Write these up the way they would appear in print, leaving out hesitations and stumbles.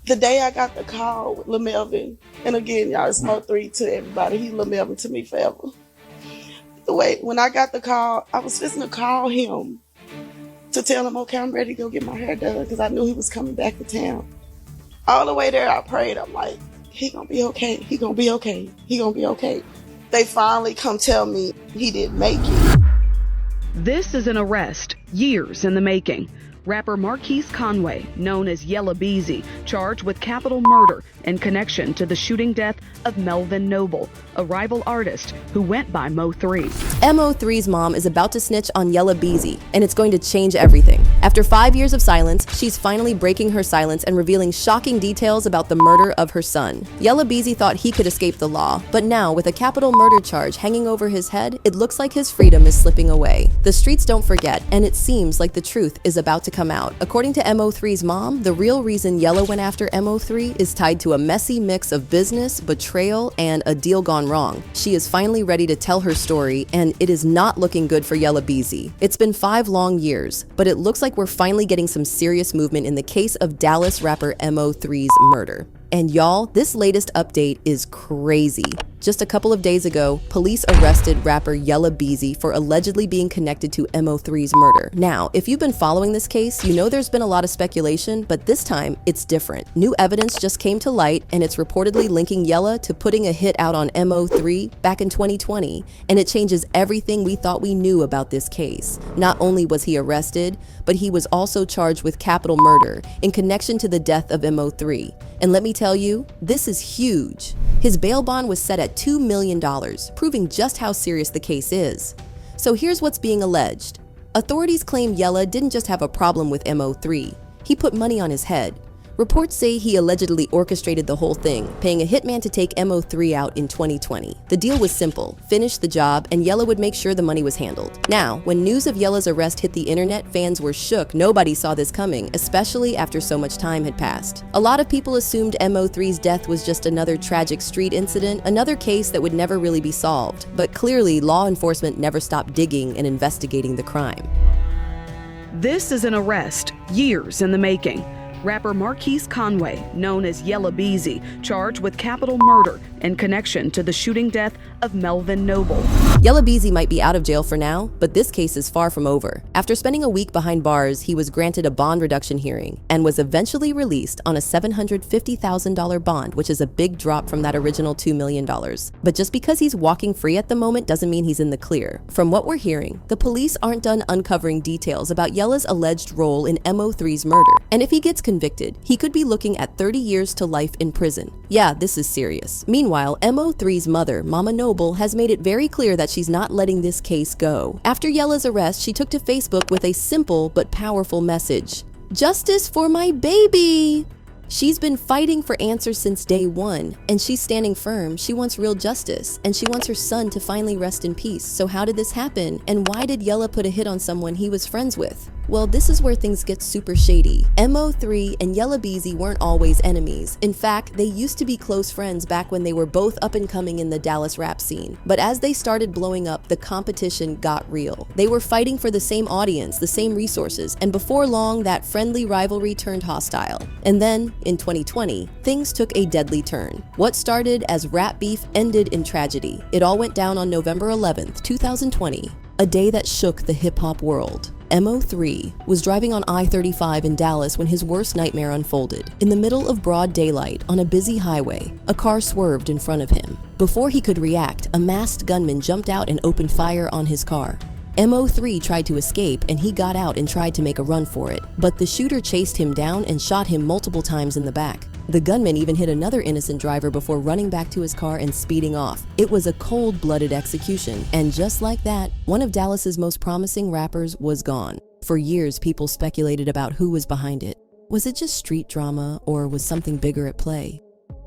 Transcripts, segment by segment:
The day I got the call with Lil Melvin, and again, y'all, it's MO3 to everybody. He Lil Melvin to me forever. The way, when I got the call, I was just gonna call him to tell him, okay, I'm ready to go get my hair done, because I knew he was coming back to town. All the way there, I prayed. I'm like, he gonna be okay. He gonna be okay. He gonna be okay. They finally come tell me he didn't make it. This is an arrest, years in the making. Rapper Marquise Conway, known as Yella Beezy, charged with capital murder in connection to the shooting death of Melvin Noble, a rival artist who went by Mo3. MO3's mom is about to snitch on Yella Beezy, and it's going to change everything. After 5 years of silence, she's finally breaking her silence and revealing shocking details about the murder of her son. Yella Beezy thought he could escape the law, but now, with a capital murder charge hanging over his head, it looks like his freedom is slipping away. The streets don't forget, and it seems like the truth is about to come out. According to MO3's mom, the real reason Yella went after MO3 is tied to a messy mix of business, betrayal, and a deal gone wrong. She is finally ready to tell her story, and it is not looking good for Yella Beezy. It's been 5 long years, but it looks like we're finally getting some serious movement in the case of Dallas rapper MO3's murder. And y'all, this latest update is crazy. Just a couple of days ago, police arrested rapper Yella Beezy for allegedly being connected to MO3's murder. Now, if you've been following this case, you know there's been a lot of speculation, but this time, it's different. New evidence just came to light, and it's reportedly linking Yella to putting a hit out on MO3 back in 2020, and it changes everything we thought we knew about this case. Not only was he arrested, but he was also charged with capital murder in connection to the death of MO3. And let me tell you, this is huge. His bail bond was set at $2 million, proving just how serious the case is. So here's what's being alleged. Authorities claim Yella didn't just have a problem with MO3, he put money on his head. Reports say he allegedly orchestrated the whole thing, paying a hitman to take MO3 out in 2020. The deal was simple: finish the job, and Yella would make sure the money was handled. Now, when news of Yella's arrest hit the internet, fans were shook. Nobody saw this coming, especially after so much time had passed. A lot of people assumed MO3's death was just another tragic street incident, another case that would never really be solved. But clearly, law enforcement never stopped digging and investigating the crime. This is an arrest, years in the making. Rapper Marquise Conway, known as Yella Beezy, charged with capital murder in connection to the shooting death of Melvin Noble. Yella Beezy might be out of jail for now, but this case is far from over. After spending a week behind bars, he was granted a bond reduction hearing and was eventually released on a $750,000 bond, which is a big drop from that original $2 million. But just because he's walking free at the moment doesn't mean he's in the clear. From what we're hearing, the police aren't done uncovering details about Yella's alleged role in MO3's murder. And if he gets convicted, he could be looking at 30 years to life in prison. Yeah, this is serious. Meanwhile, MO3's mother, Mama Noble, has made it very clear that she's not letting this case go. After Yella's arrest, she took to Facebook with a simple but powerful message: "Justice for my baby!" She's been fighting for answers since day one, and she's standing firm. She wants real justice, and she wants her son to finally rest in peace. So how did this happen? And why did Yella put a hit on someone he was friends with? Well, this is where things get super shady. MO3 and Yella Beezy weren't always enemies. In fact, they used to be close friends back when they were both up and coming in the Dallas rap scene. But as they started blowing up, the competition got real. They were fighting for the same audience, the same resources, and before long, that friendly rivalry turned hostile. And then, in 2020, things took a deadly turn. What started as rap beef ended in tragedy. It all went down on November 11th, 2020, a day that shook the hip-hop world. MO3 was driving on I-35 in Dallas when his worst nightmare unfolded. In the middle of broad daylight, on a busy highway, a car swerved in front of him. Before he could react, a masked gunman jumped out and opened fire on his car. MO3 tried to escape, and he got out and tried to make a run for it, but the shooter chased him down and shot him multiple times in the back. The gunman even hit another innocent driver before running back to his car and speeding off. It was a cold-blooded execution, and just like that, one of Dallas's most promising rappers was gone. For years, people speculated about who was behind it. Was it just street drama, or was something bigger at play?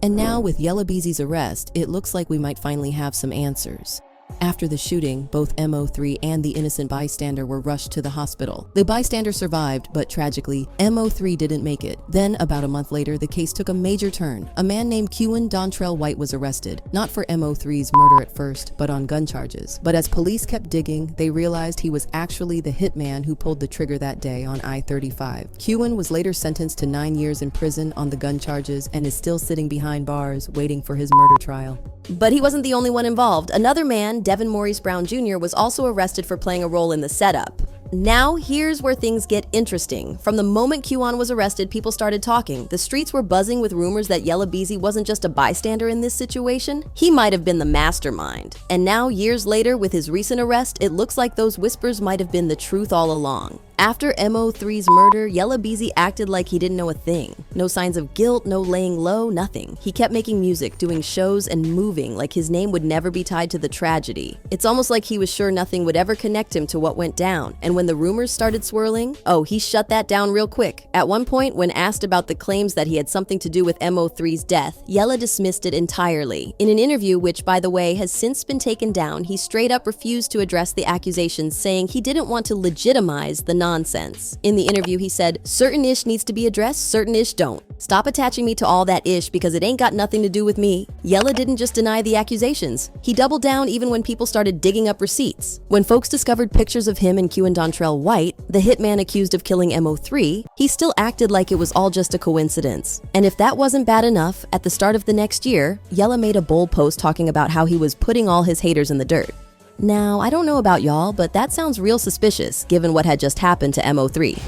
And now, with Yella Beezy's arrest, it looks like we might finally have some answers. After the shooting, both MO3 and the innocent bystander were rushed to the hospital. The bystander survived, but tragically, MO3 didn't make it. Then, about a month later, the case took a major turn. A man named Kewan Dontrell White was arrested, not for MO3's murder at first, but on gun charges. But as police kept digging, they realized he was actually the hitman who pulled the trigger that day on I-35. Kewan was later sentenced to 9 years in prison on the gun charges and is still sitting behind bars waiting for his murder trial. But he wasn't the only one involved. Another man, Devin Maurice Brown Jr., was also arrested for playing a role in the setup. Now, here's where things get interesting. From the moment Kewan was arrested, people started talking. The streets were buzzing with rumors that Yella Beezy wasn't just a bystander in this situation. He might have been the mastermind. And now, years later, with his recent arrest, it looks like those whispers might have been the truth all along. After MO3's murder, Yella Beezy acted like he didn't know a thing. No signs of guilt, no laying low, nothing. He kept making music, doing shows, and moving like his name would never be tied to the tragedy. It's almost like he was sure nothing would ever connect him to what went down. And when the rumors started swirling, he shut that down real quick. At one point, when asked about the claims that he had something to do with MO3's death, Yella dismissed it entirely. In an interview, which, by the way, has since been taken down, he straight up refused to address the accusations, saying he didn't want to legitimize the nonsense. In the interview, he said, "Certain ish needs to be addressed, certain ish don't. Stop attaching me to all that ish because it ain't got nothing to do with me." Yella didn't just deny the accusations. He doubled down even when people started digging up receipts. When folks discovered pictures of him and Kewan Dontrell White, the hitman accused of killing MO3, he still acted like it was all just a coincidence. And if that wasn't bad enough, at the start of the next year, Yella made a bold post talking about how he was putting all his haters in the dirt. Now, I don't know about y'all, but that sounds real suspicious given what had just happened to MO3.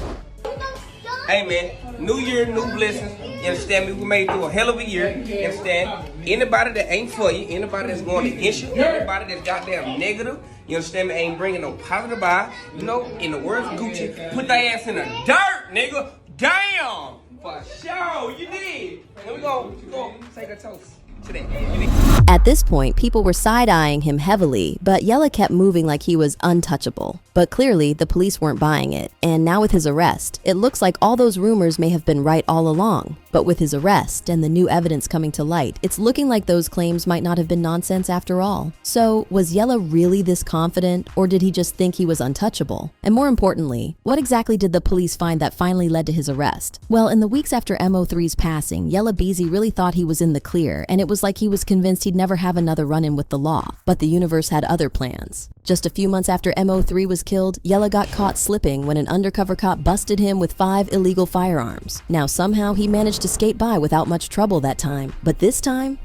Hey man, new year, new blessings. You understand me? We made it through a hell of a year. You understand? Anybody that ain't for you, anybody that's going against you, anybody that's goddamn negative, you understand me, ain't bringing no positive eye. You know, in the words of Gucci, put that ass in the dirt, nigga. Damn! For sure, you did. And we go take a toast to that. At this point, people were side-eyeing him heavily, but Yella kept moving like he was untouchable. But clearly, the police weren't buying it. And now with his arrest, it looks like all those rumors may have been right all along. But with his arrest and the new evidence coming to light, it's looking like those claims might not have been nonsense after all. So, was Yella really this confident, or did he just think he was untouchable? And more importantly, what exactly did the police find that finally led to his arrest? Well, in the weeks after MO3's passing, Yella Beezy really thought he was in the clear, and it was like he was convinced he'd never have another run-in with the law. But the universe had other plans. Just a few months after MO3 was killed, Yella got caught slipping when an undercover cop busted him with 5 illegal firearms. Now somehow he managed to skate by without much trouble that time. But this time,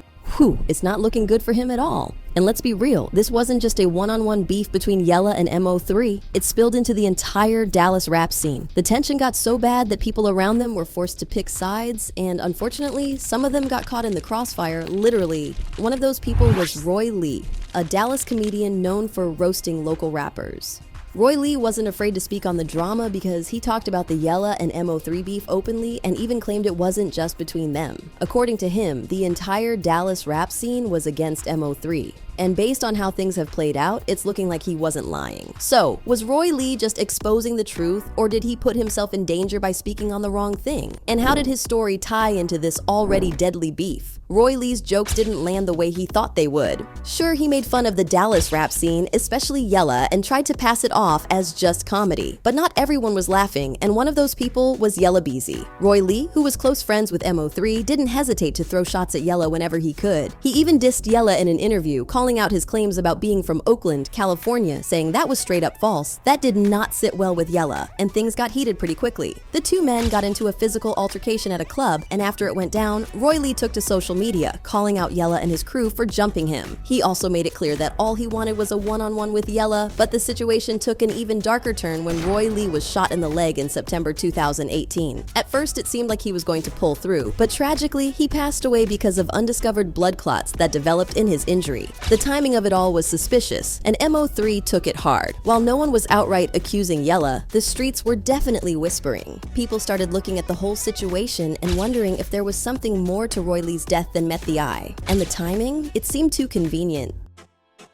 it's not looking good for him at all. And let's be real, this wasn't just a one-on-one beef between Yella and MO3. It spilled into the entire Dallas rap scene. The tension got so bad that people around them were forced to pick sides, and unfortunately, some of them got caught in the crossfire, literally. One of those people was Roy Lee, a Dallas comedian known for roasting local rappers. Roy Lee wasn't afraid to speak on the drama because he talked about the Yella and MO3 beef openly and even claimed it wasn't just between them. According to him, the entire Dallas rap scene was against MO3. And based on how things have played out, it's looking like he wasn't lying. So, was Roy Lee just exposing the truth, or did he put himself in danger by speaking on the wrong thing? And how did his story tie into this already deadly beef? Roy Lee's jokes didn't land the way he thought they would. Sure, he made fun of the Dallas rap scene, especially Yella, and tried to pass it off as just comedy. But not everyone was laughing, and one of those people was Yella Beezy. Roy Lee, who was close friends with MO3, didn't hesitate to throw shots at Yella whenever he could. He even dissed Yella in an interview, calling out his claims about being from Oakland, California, saying that was straight up false. That did not sit well with Yella, and things got heated pretty quickly. The two men got into a physical altercation at a club, and after it went down, Roy Lee took to social media, calling out Yella and his crew for jumping him. He also made it clear that all he wanted was a one-on-one with Yella, but the situation took an even darker turn when Roy Lee was shot in the leg in September 2018. At first, it seemed like he was going to pull through, but tragically, he passed away because of undiscovered blood clots that developed in his injury. The timing of it all was suspicious, and MO3 took it hard. While no one was outright accusing Yella, the streets were definitely whispering. People started looking at the whole situation and wondering if there was something more to Roy Lee's death than met the eye. And the timing? It seemed too convenient.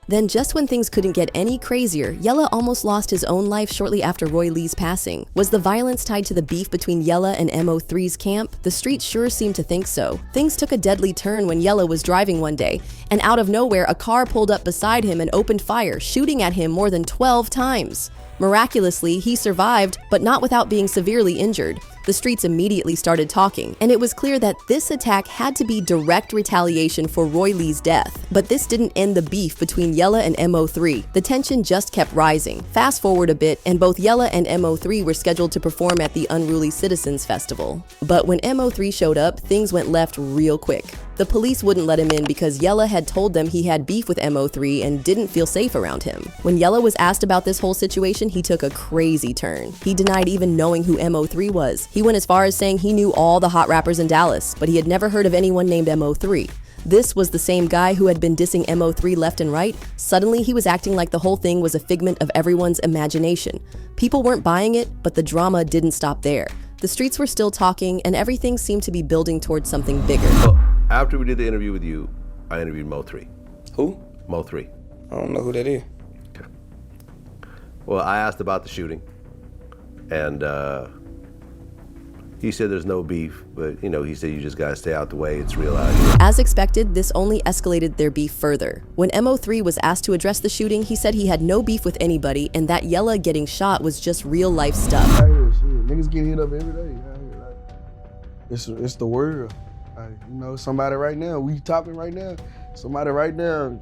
Then just when things couldn't get any crazier, Yella almost lost his own life shortly after Roy Lee's passing. Was the violence tied to the beef between Yella and MO3's camp? The streets sure seemed to think so. Things took a deadly turn when Yella was driving one day, and out of nowhere a car pulled up beside him and opened fire, shooting at him more than 12 times. Miraculously, he survived, but not without being severely injured. The streets immediately started talking, and it was clear that this attack had to be direct retaliation for Roy Lee's death. But this didn't end the beef between Yella and MO3. The tension just kept rising. Fast forward a bit, and both Yella and MO3 were scheduled to perform at the Unruly Citizens Festival. But when MO3 showed up, things went left real quick. The police wouldn't let him in because Yella had told them he had beef with MO3 and didn't feel safe around him. When Yella was asked about this whole situation, he took a crazy turn. He denied even knowing who MO3 was. He went as far as saying he knew all the hot rappers in Dallas, but he had never heard of anyone named MO3. This was the same guy who had been dissing MO3 left and right. Suddenly, he was acting like the whole thing was a figment of everyone's imagination. People weren't buying it, but the drama didn't stop there. The streets were still talking, and everything seemed to be building towards something bigger. Well, after we did the interview with you, I interviewed Mo3. Who? Mo3. I don't know who that is. Okay. Well, I asked about the shooting, and he said there's no beef, but he said you just gotta stay out the way, it's real out here. As expected, this only escalated their beef further. When MO3 was asked to address the shooting, he said he had no beef with anybody and that Yella getting shot was just real life stuff. Niggas get hit up every day. It's the world. Somebody right now, we topping right now. Somebody right now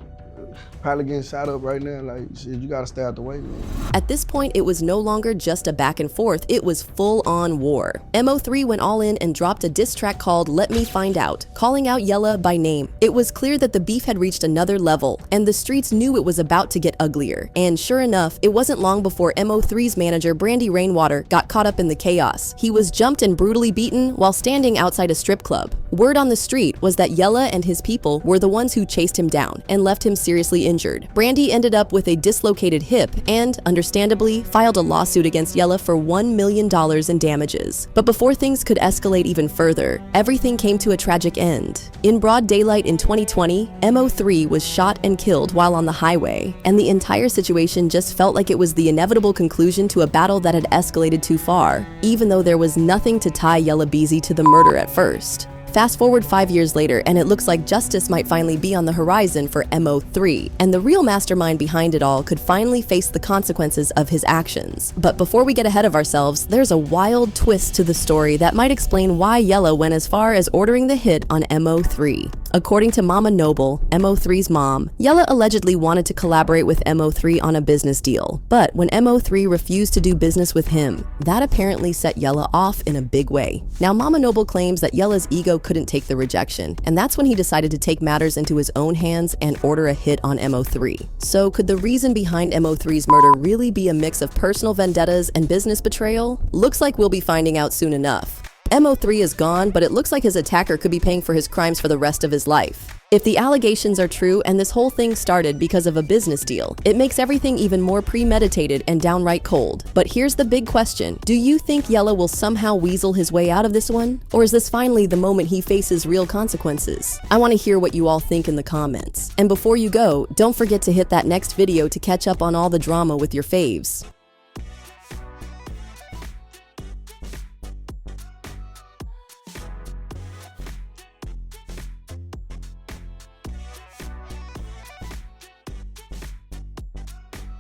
probably getting shot up right now. Like, shit, you gotta stay out the way, man. At this point, it was no longer just a back and forth, it was full-on war. MO3 went all in and dropped a diss track called Let Me Find Out, calling out Yella by name. It was clear that the beef had reached another level, and the streets knew it was about to get uglier. And sure enough, it wasn't long before MO3's manager, Brandy Rainwater, got caught up in the chaos. He was jumped and brutally beaten while standing outside a strip club. Word on the street was that Yella and his people were the ones who chased him down and left him seriously injured. Brandy ended up with a dislocated hip and, understandably, filed a lawsuit against Yella for $1 million in damages. But before things could escalate even further, everything came to a tragic end. In broad daylight in 2020, MO3 was shot and killed while on the highway, and the entire situation just felt like it was the inevitable conclusion to a battle that had escalated too far, even though there was nothing to tie Yella Beezy to the murder at first. Fast forward 5 years later, and it looks like justice might finally be on the horizon for MO3, and the real mastermind behind it all could finally face the consequences of his actions. But before we get ahead of ourselves, there's a wild twist to the story that might explain why Yella went as far as ordering the hit on MO3. According to Mama Noble, MO3's mom, Yella allegedly wanted to collaborate with MO3 on a business deal. But when MO3 refused to do business with him, that apparently set Yella off in a big way. Now, Mama Noble claims that Yella's ego couldn't take the rejection, and that's when he decided to take matters into his own hands and order a hit on MO3. So could the reason behind MO3's murder really be a mix of personal vendettas and business betrayal? Looks like we'll be finding out soon enough. MO3 is gone, but it looks like his attacker could be paying for his crimes for the rest of his life. If the allegations are true and this whole thing started because of a business deal, it makes everything even more premeditated and downright cold. But here's the big question. Do you think Yella will somehow weasel his way out of this one? Or is this finally the moment he faces real consequences? I want to hear what you all think in the comments. And before you go, don't forget to hit that next video to catch up on all the drama with your faves.